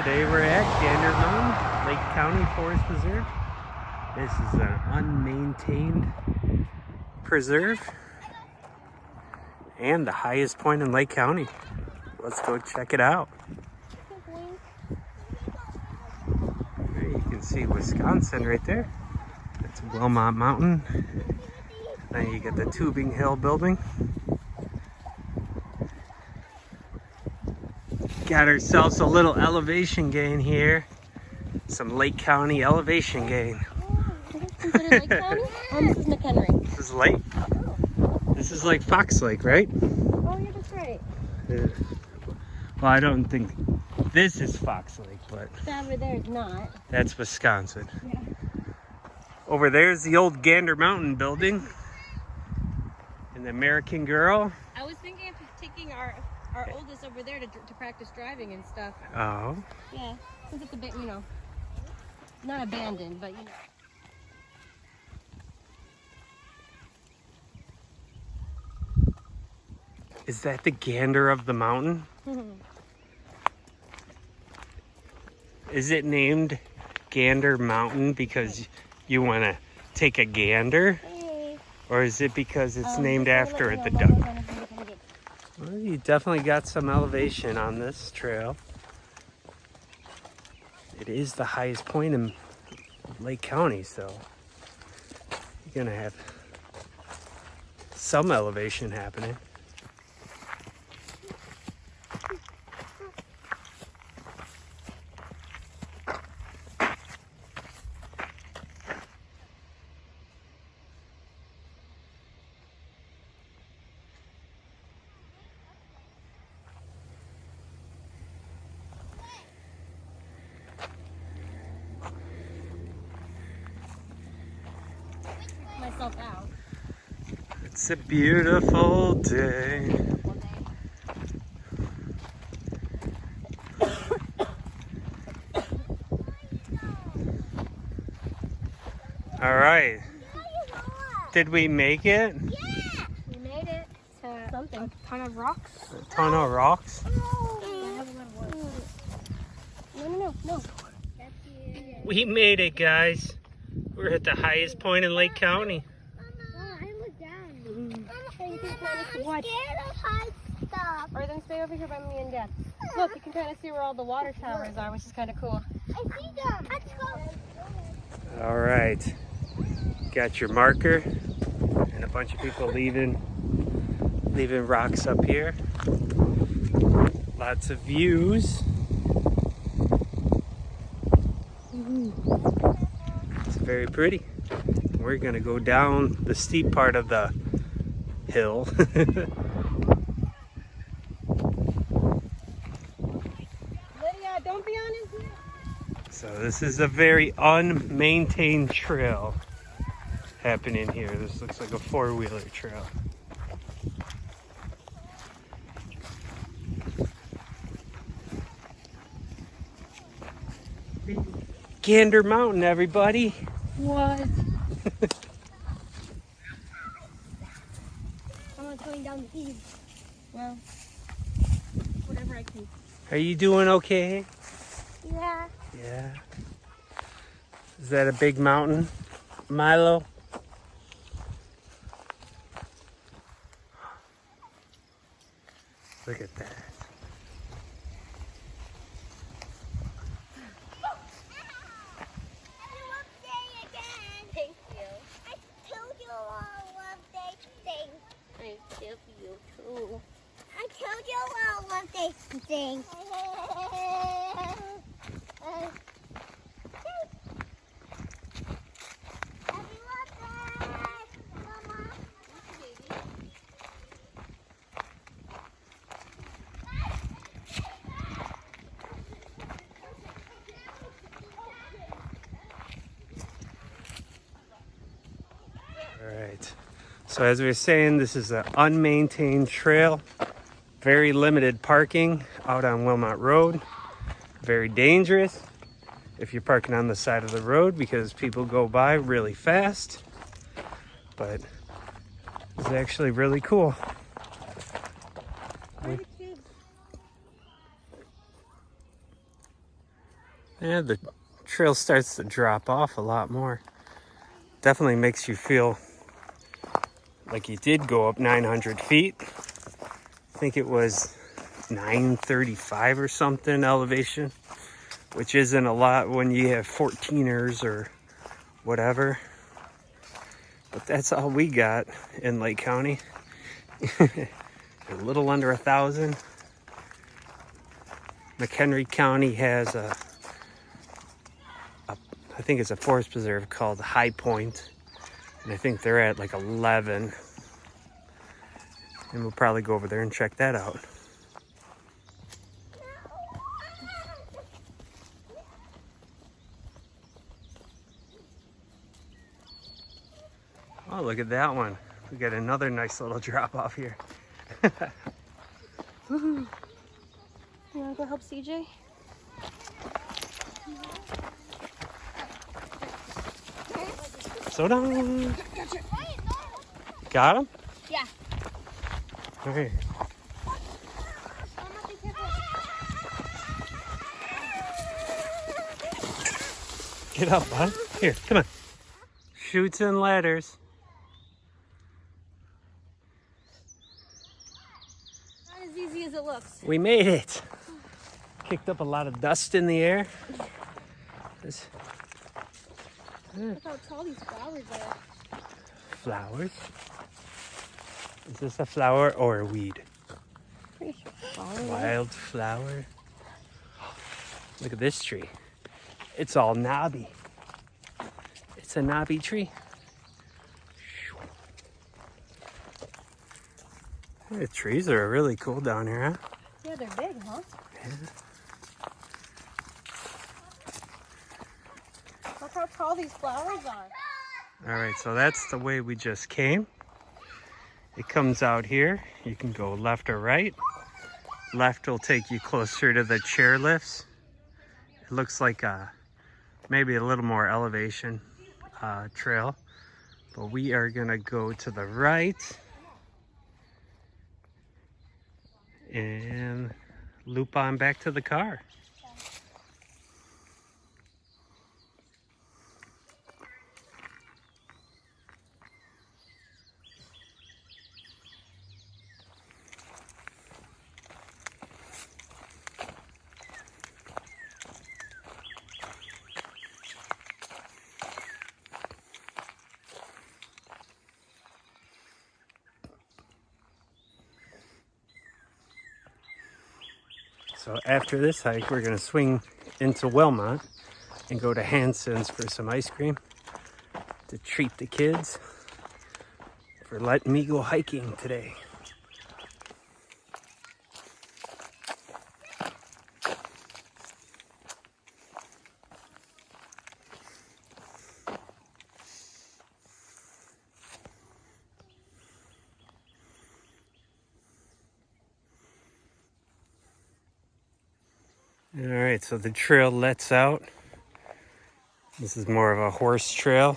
Today we're at Gander Mountain, Lake County Forest Preserve. This is an unmaintained preserve and the highest point in Lake County. Let's go check it out. There you can see Wisconsin right there. That's Wilmot Mountain. Then you get the Tubing Hill building. Got ourselves a little elevation gain here. Some Lake County elevation gain. Lake County? This is McHenry. This is Lake. Oh. This is like Fox Lake, right? Oh yeah, that's right. Well, I don't think this is Fox Lake, but That over there is not. that's Wisconsin. Yeah. Over there's the old Gander Mountain building. And the American Girl. I was thinking of taking our oldest over there to practice driving and stuff. Oh. Yeah, since it's a bit, not abandoned, but Is that the gander of the mountain? Is it named Gander Mountain because you want to take a gander? Or is it because it's named after the duck? Well, you definitely got some elevation on this trail. It is the highest point in Lake County, so you're gonna have some elevation happening. myself out. It's a beautiful day. All right. Did we make it? Yeah! We made it to Something. a ton of rocks. A ton of rocks? No. We made it, guys. We're at the highest point in Lake County. Mama, I look down. What? I'm scared of high stuff. Or then stay over here by me and Dad. Look, you can kind of see where all the water towers are, which is kind of cool. I see them. Let's go. All right. Got your marker and a bunch of people leaving rocks up here. Lots of views. It's very pretty. We're gonna go down the steep part of the hill. Lydia, don't be on his neck. So this is a very unmaintained trail happening here. This looks like a four-wheeler trail. Gander Mountain, everybody. What? Someone's going down the eaves. Well, whatever I can. Are you doing okay? Yeah. Yeah. Is that a big mountain, Milo? Look at that. Thank you. I told you all love day thing. I love you too. I told you all love day thing. Happy love day, Mama. All right. So as we were saying, this is an unmaintained trail. Very limited parking out on Wilmot Road. Very dangerous if you're parking on the side of the road because people go by really fast. But it's actually really cool. Yeah, the trail starts to drop off a lot more. Definitely makes you feel like you did go up 900 feet. I think it was 935 or something elevation, which isn't a lot when you have 14ers or whatever. But that's all we got in Lake County. A little under 1,000. McHenry County has I think it's a forest preserve called High Point, and I think they're at like 11. And we'll probably go over there and check that out. Oh, look at that one. We got another nice little drop off here. You wanna go help CJ? So down. Got him? Yeah. Okay. Get up, bud. Here, come on. Chutes and ladders. Not as easy as it looks. We made it. Kicked up a lot of dust in the air. Look how tall these flowers are. Flowers? Is this a flower or a weed? Pretty sure flower. Wildflower. Look at this tree. It's all knobby. It's a knobby tree. The trees are really cool down here, huh? Yeah, they're big, huh? Yeah. Look how tall these flowers are. All right, so that's the way we just came. It comes out here. You can go left or right. Left will take you closer to the chairlifts. It looks like maybe a little more elevation trail, but we are gonna go to the right and loop on back to the car. So after this hike, we're gonna swing into Wilmot and go to Hanson's for some ice cream to treat the kids for letting me go hiking today. All right, so the trail lets out. This is more of a horse trail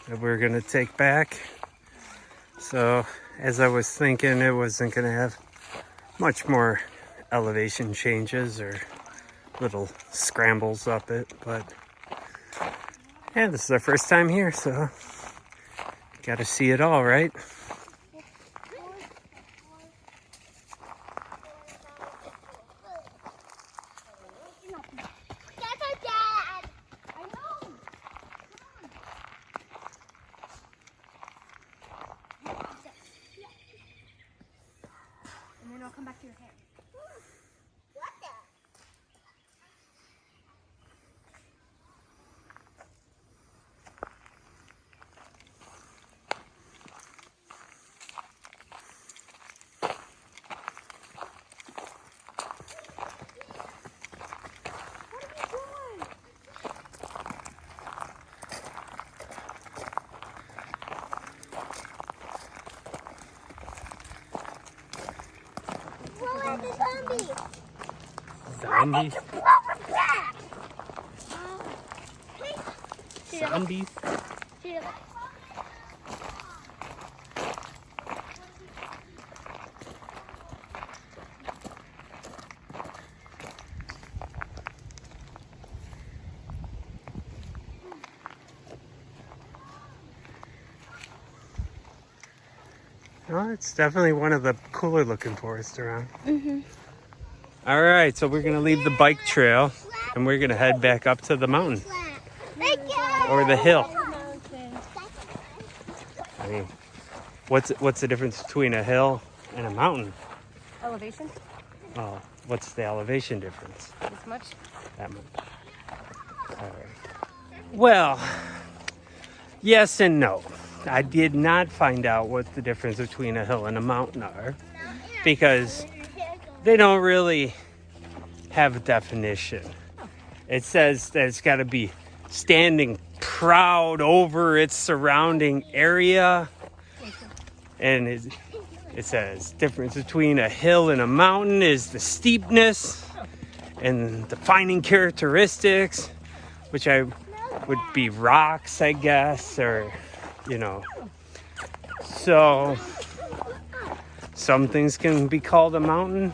that we're gonna take back. So as I was thinking, it wasn't gonna have much more elevation changes or little scrambles up it, but yeah, this is our first time here, so gotta see it all, right? That's our dad. I know. And then I'll come back to your hair. What the? What are the zombies? Zombies? Zombies? Oh, it's definitely one of the cooler looking forests around. All right, so we're gonna leave the bike trail and we're gonna head back up to the mountain or the hill. I mean, what's the difference between a hill and a mountain? Elevation? Oh, what's the elevation difference? This much? That much. All right. Well, yes and no. I did not find out what the difference between a hill and a mountain are because they don't really have a definition. It says that it's got to be standing proud over its surrounding area. And it says difference between a hill and a mountain is the steepness and defining characteristics, which would be rocks, I guess, or, you know. So some things can be called a mountain.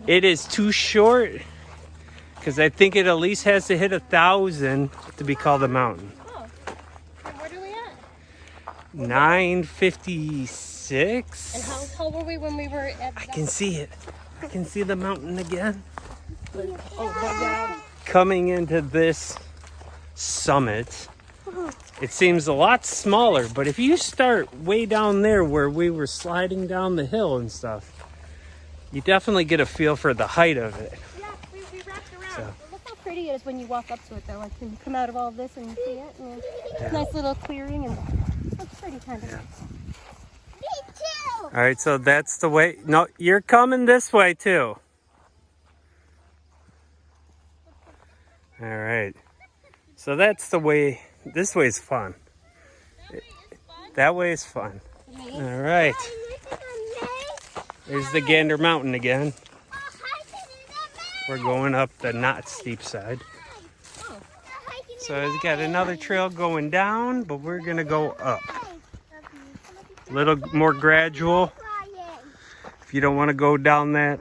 It is too short because I think it at least has to hit 1,000 to be called a mountain. Oh. Where do we at? 956. And how tall were we when we were at I can see it. I can see the mountain again. Oh, Coming into this summit, it seems a lot smaller, but if you start way down there where we were sliding down the hill and stuff, you definitely get a feel for the height of it. yeah, we wrapped around. So. Look how pretty it is when you walk up to it, though. Like, when you come out of all this and you see it. And nice little clearing, and it's pretty, kind of. Yeah. Me too. All right, so that's the way. No, you're coming this way too. All right. So that's the way. This way is fun. That way is fun. All right. There's the Gander Mountain again. We're going up the not steep side. So it's got another trail going down, but we're gonna go up. A little more gradual. If you don't want to go down that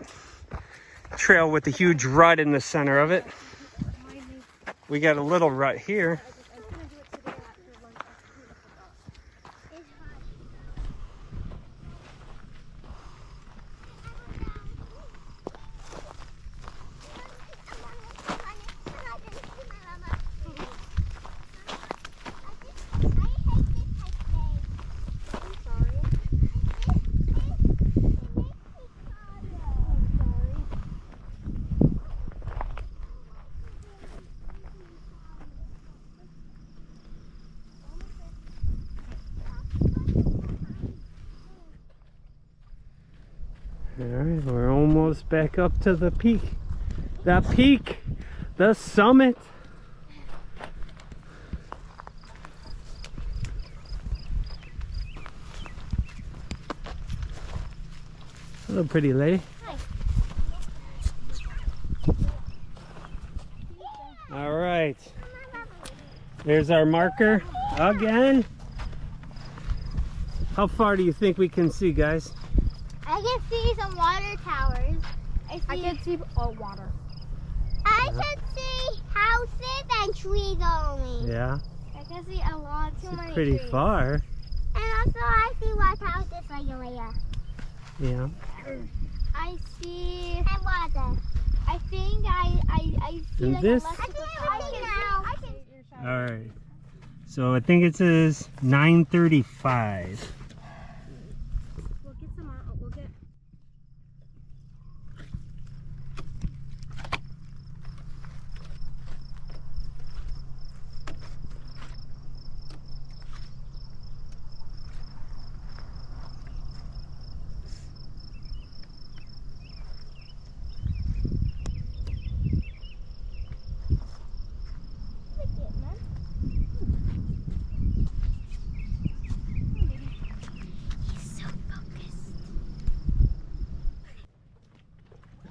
trail with a huge rut in the center of it. We got a little rut here. All right, we're almost back up to the peak. The peak, the summit. Hello, pretty lady. Hi. All right, there's our marker again. How far do you think we can see, guys? I can see some water towers. I can see all water. I can see houses and trees only. Yeah, I can see a lot, too many pretty trees. far. And also I see white houses right over here. Yeah. I see and water. I think I see And like this- a electrical tower. I can All right. So I think it says 9:35. We'll get some more. We'll get.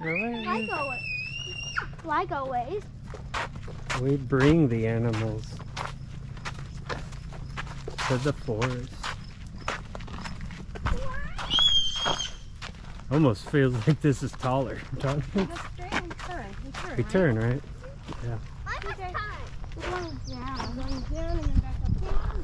All right. Why go ways? We bring the animals to the forest. Almost feels like this is taller. John. Go straight and turn. We turn, right? Yeah. Why Okay. We're going down. Going down and then back up.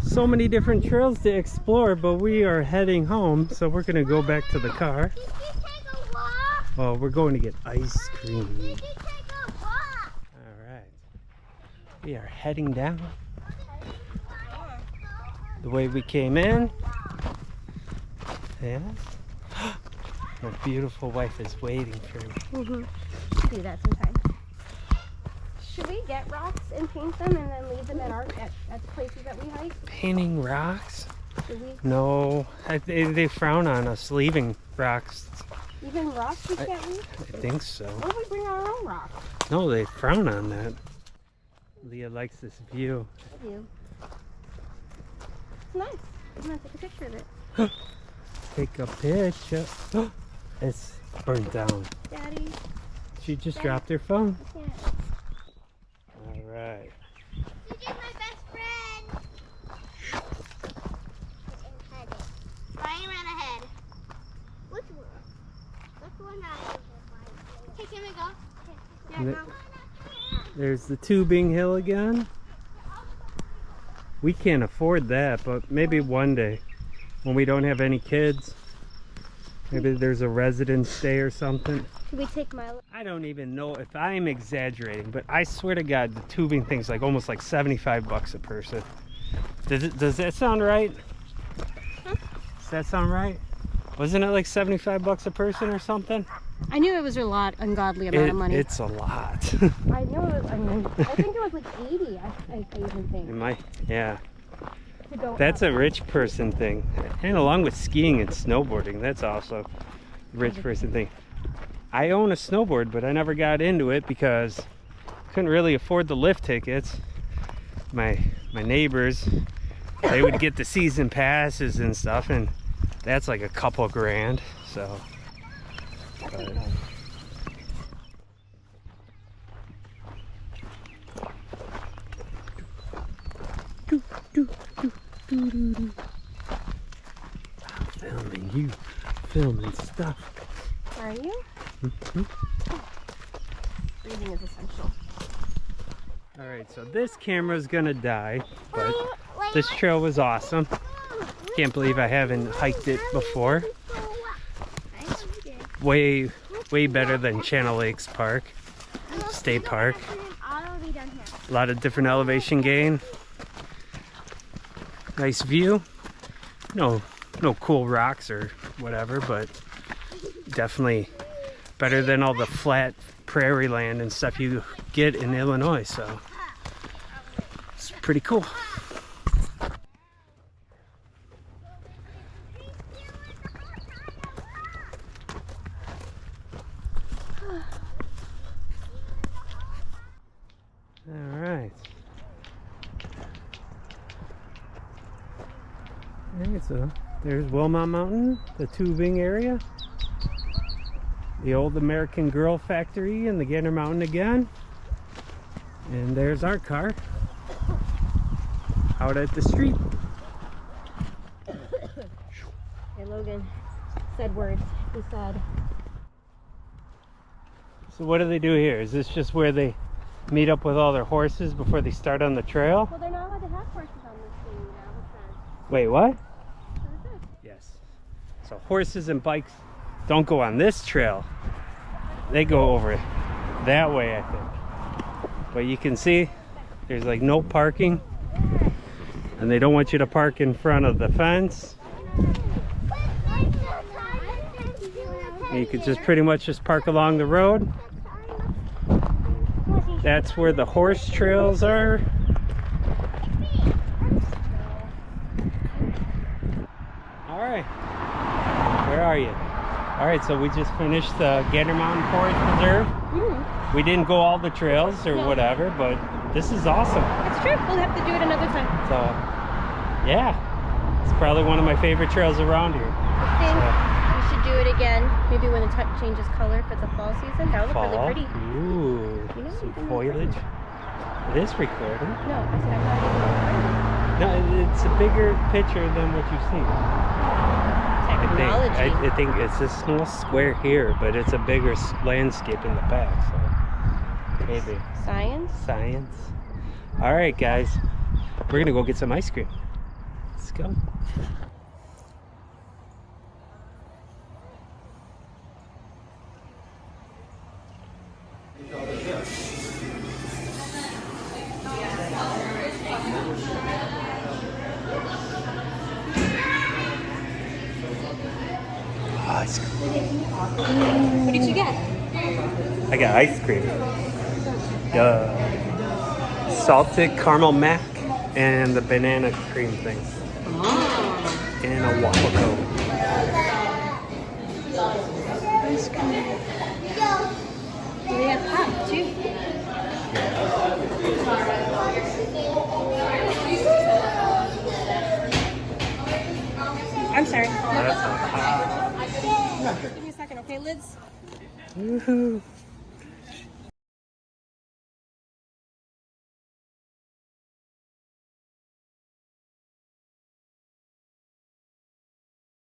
so many different trails to explore, but we are heading home, so we're gonna go back to the car. Did you take a walk? Well, we're going to get ice cream. Did you take a walk? All right. We are heading down the way we came in. Yeah. My beautiful wife is waiting for me. Do that sometime. Should we get rocks and paint them and then leave them at the places that we hike? Painting rocks? Should we? No, they frown on us leaving rocks. Even rocks we can't leave? I think so. What if we bring our own rocks? No, they frown on that. Leah likes this view. I do. It's nice. I'm gonna take a picture of it. Take a picture. It's burnt down. Daddy, She just dropped her phone. I can't. All right. She's my best friend. Ryan ran ahead. Which one? Which one? Hey, can we go? Yeah, The- go. There's the tubing hill again. We can't afford that, but maybe one day when we don't have any kids. Maybe there's a residence day or something. Should we take Milo? I don't even know if I'm exaggerating, but I swear to God, the tubing thing's like almost like 75 bucks a person. Does that sound right? Huh? Does that sound right? Wasn't it like 75 bucks a person or something? I knew it was a lot, ungodly amount of money. It's a lot. I know. I think it was like 80. I even think. It might, yeah. To go That's up. a rich person thing. And along with skiing and snowboarding, that's also a rich person thing. I own a snowboard, but I never got into it because I couldn't really afford the lift tickets. My neighbors, they would get the season passes and stuff, and that's like a couple grand. So, but, I'm filming you, filming stuff. Are you? Mhm. Breathing is essential. All right, so this camera's gonna die, but this trail was awesome. Can't believe I haven't hiked it before. Way better than Channel Lakes Park, State Park. A lot of different elevation gain. Nice view. No cool rocks or whatever, but definitely better than all the flat prairie land and stuff you get in Illinois, so it's pretty cool. All right. Alright, so there's Wilmot Mountain, the tubing area, the old American Girl factory, and the Gander Mountain again. And there's our car out at the street. Hey, Logan said words. He said, So what do they do here? Is this just where they meet up with all their horses before they start on the trail? well, they're not allowed to have horses on this thing now. What's that? Wait, what? So is it? Yes. So horses and bikes don't go on this trail. They go over that way, I think. But you can see there's like no parking. And they don't want you to park in front of the fence. And you could just pretty much just park along the road. That's where the horse trails are. All right, where are you? All right, so we just finished the Gander Mountain Forest Preserve. We didn't go all the trails or No. whatever, but this is awesome. It's true. We'll have to do it another time. So, yeah, it's probably one of my favorite trails around here. I think we should do it again. Maybe when the changes color for the fall season. That would look really pretty. Ooh, You know, some you can foliage. It is recording. No, I said I'm not even recording. No, it's a bigger picture than what you've seen. Technology. I think it's a small square here, but it's a bigger landscape in the back. So maybe Science. science. All right, guys, we're gonna go get some ice cream. Let's go. Ice cream. What did you get? I got ice cream. Salted caramel mac and the banana cream thing. Oh. And a waffle cone. Ice cream. We have pop too. I'm sorry. That's a pop. Give me a second, okay, Liz? Woohoo.